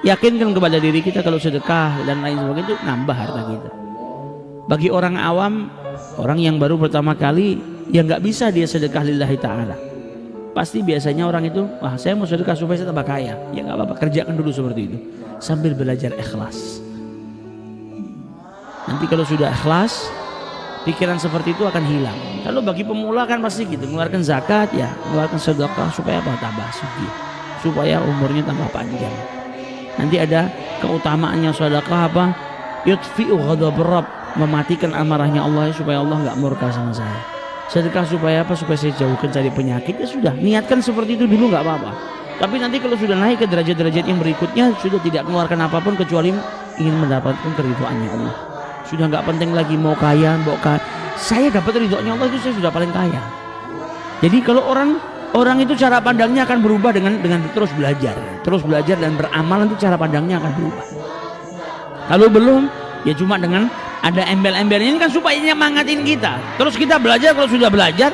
yakinkan kepada diri kita kalau sedekah dan lain sebagainya itu nambah harta kita. Bagi orang awam, orang yang baru pertama kali, yang nggak bisa dia sedekah lillahi ta'ala, pasti biasanya orang itu, wah saya mau sedekah supaya saya tambah kaya. Ya nggak apa-apa, kerjakan dulu seperti itu sambil belajar ikhlas. Nanti kalau sudah ikhlas, pikiran seperti itu akan hilang. Kalau bagi pemula kan pasti gitu, mengeluarkan zakat ya, mengeluarkan sedekah supaya apa? Tambah sugih, supaya umurnya tambah panjang. Nanti ada keutamaannya sedekah apa? Yutfi'u ghadab Rabb, mematikan amarahnya Allah supaya Allah nggak murka sama saya. Sedekah supaya apa? Supaya saya jauhkan dari penyakit. Ya sudah, niatkan seperti itu dulu nggak apa-apa. Tapi nanti kalau sudah naik ke derajat-derajat yang berikutnya, sudah tidak mengeluarkan apapun kecuali ingin mendapatkan keridhaannya Allah. Sudah nggak penting lagi mau kaya, saya dapat ridhonya Allah itu saya sudah paling kaya. Jadi kalau orang itu cara pandangnya akan berubah dengan terus belajar dan beramal, nanti cara pandangnya akan berubah. Kalau belum, ya cuma dengan ada embel-embelnya ini kan supaya nyemangatin kita. Terus kita belajar, kalau sudah belajar,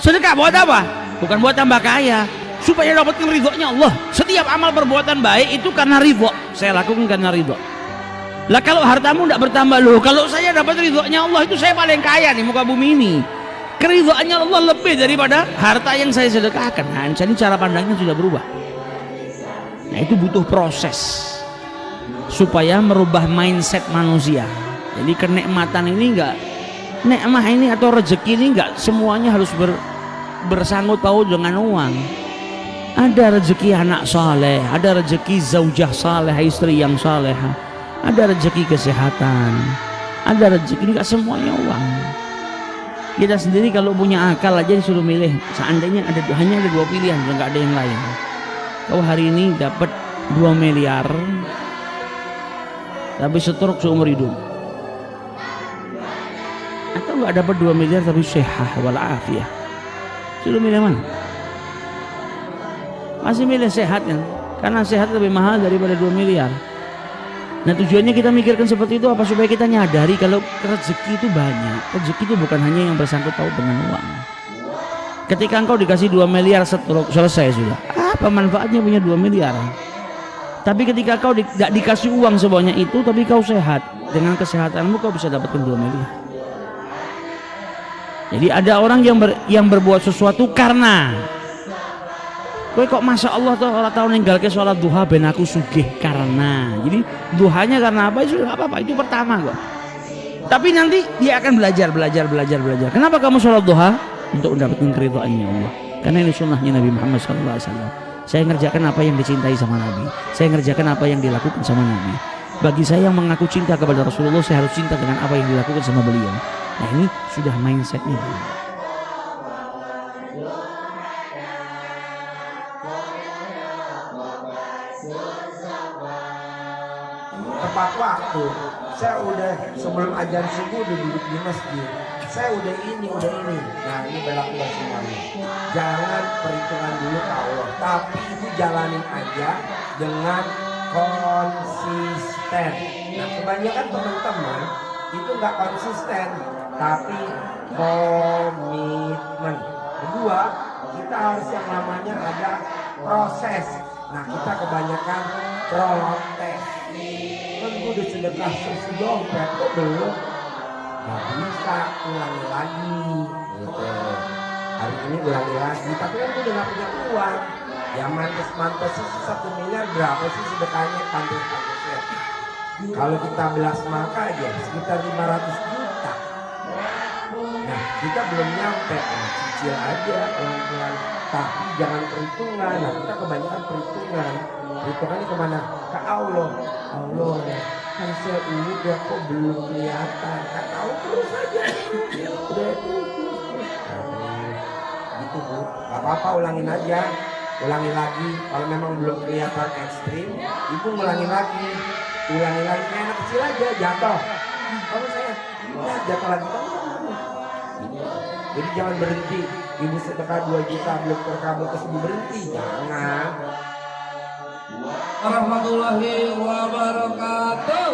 sedekah buat apa? Bukan buat tambah kaya, supaya dapatkan ridhonya Allah. Setiap amal perbuatan baik itu karena ridho. Saya lakukan karena ridho. Lah kalau hartamu tidak bertambah, loh kalau saya dapat ridhonya Allah itu saya paling kaya nih muka bumi ini. Keridhoannya Allah lebih daripada harta yang saya sedekahkan. Nah, jadi cara pandangnya sudah berubah. Nah itu butuh proses supaya merubah mindset manusia. Jadi kenikmatan ini enggak, nikmah ini atau rezeki ini enggak semuanya harus bersangkut paut dengan uang. Ada rezeki anak saleh, ada rezeki zaujah saleh, istri yang salehah, ada rezeki kesehatan, ada rezeki, enggak semuanya uang. Kita sendiri kalau punya akal aja disuruh milih, seandainya hanya ada 2 pilihan, enggak ada yang lain. Kau hari ini dapat 2 miliar tapi setruk seumur hidup, atau nggak dapat 2 miliar tapi sehat walafiat, sudah milih mana? Masih milih sehat kan, karena sehat lebih mahal daripada 2 miliar. Nah tujuannya kita mikirkan seperti itu apa? Supaya kita nyadari kalau rezeki itu banyak. Rezeki itu bukan hanya yang bersangkut paut dengan uang. Ketika engkau dikasih 2 miliar setruk, selesai sudah. Apa manfaatnya punya 2 miliar? Tapi ketika kau tidak dikasih uang sebanyak itu, tapi kau sehat, dengan kesehatanmu kau bisa dapatkan 2 miliar. Jadi ada orang yang berbuat sesuatu karena kowe kok masya Allah tuh orang tahu ninggal ke sholat duha ben aku sugih karena. Jadi duhanya karena apa? Itu nggak apa-apa, itu pertama kok. Tapi nanti dia akan belajar. Kenapa kamu sholat duha? Untuk mendapatkan keridhaannya Allah. Karena ini sunnahnya Nabi Muhammad SAW. Saya ngerjakan apa yang dicintai sama Nabi. Saya ngerjakan apa yang dilakukan sama Nabi. Bagi saya yang mengaku cinta kepada Rasulullah, saya harus cinta dengan apa yang dilakukan sama beliau. Nah ini sudah mindsetnya. Tepat waktu, saya udah sebelum azan subuh udah duduk di masjid. Saya udah ini. Nah ini berlaku buat semuanya. Jangan perhitungan dulu ke Allah, tapi itu jalanin aja dengan konsisten. Nah kebanyakan teman-teman itu nggak konsisten, tapi komitmen. Kedua, kita harus yang namanya ada proses. Nah kita kebanyakan protes. Kan gue udah sedekah sedompet kok belum? Gak bisa, ulangi lagi gitu. Hari ini ulangi lagi, tapi kan gue udah gak punya uang. Ya mantes sih 1 miliar berapa sih sedekahnya, pantes-pantesnya. Kalau kita belas maka aja sekitar 500 juta. Nah kita belum nyampe, cicil aja pelan-pelan. Tapi jangan perhitungan. Nah kita kebanyakan perhitungan. Perhitungannya kemana? Ke Allah. Allah kan saya udah kok belum kelihatan. Kata Allah terus aja. Udah terus. Gitu Bu. Gak apa-apa, ulangin aja. Ulangi lagi. Kalau memang belum kelihatan ekstrim, Ibu ulangi lagi. Ulangi lagi. Kayak anak kecil aja jatuh. Kamu saya jatuh lagi. Jadi jangan berhenti. Ibu sedekah 2 juta belum terkabul terus Ibu berhenti. Jangan. Warahmatullahi wabarakatuh.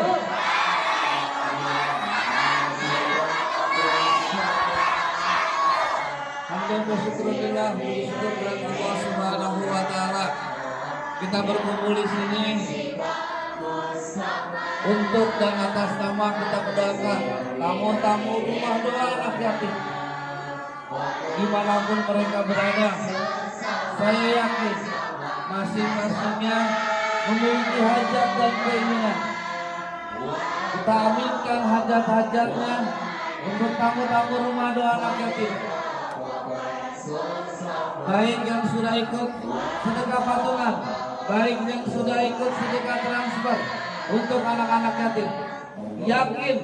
Hamdan wa syukrulillah, bersyukur kepada Allah Subhanahu wa taala. kita berkumpul di sini untuk dan atas nama kita berdoakan tamu-tamu rumah doa anak yatim dimanapun mereka berada. Saya yakin masing-masingnya memiliki hajat dan keinginan. Kita aminkan hajat-hajatnya untuk tamu-tamu rumah doa anak yatim, baik yang sudah ikut sedekah patungan, baik yang sudah ikut sedekah transfer untuk anak-anak yatim. Yakin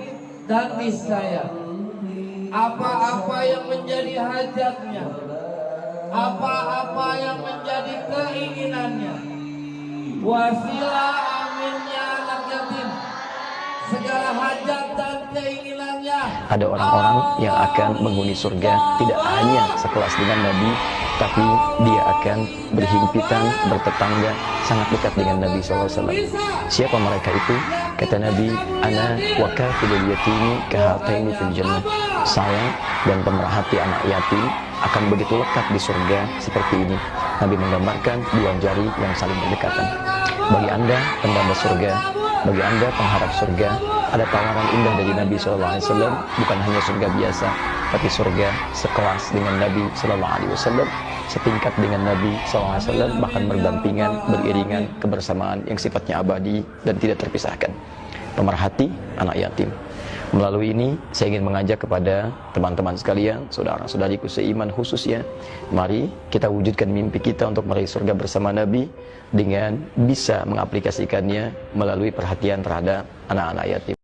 dan niscaya apa-apa yang menjadi hajatnya, apa-apa yang menjadi keinginannya, wasilah aminnya anak yatim, segala hajat dan keinginannya. Ada orang-orang yang akan menghuni surga tidak hanya sekelas dengan Nabi, tapi dia akan berhimpitan, bertetangga, sangat dekat dengan Nabi SAW. Siapa mereka itu? Kata Nabi, ana wa kafilul yatimi kahataini fil jannah. Saya dan pemerhati anak yatim akan begitu lekat di surga seperti ini. Nabi menggambarkan dua jari yang saling berdekatan. Bagi Anda pendamba surga, bagi Anda pengharap surga, ada tawaran indah dari Nabi SAW. Bukan hanya surga biasa, tapi surga sekelas dengan Nabi SAW, setingkat dengan Nabi SAW, bahkan berdampingan, beriringan, kebersamaan yang sifatnya abadi dan tidak terpisahkan. Pemerhati anak yatim. Melalui ini saya ingin mengajak kepada teman-teman sekalian, saudara-saudariku seiman khususnya, mari kita wujudkan mimpi kita untuk meraih surga bersama Nabi dengan bisa mengaplikasikannya melalui perhatian terhadap anak-anak yatim.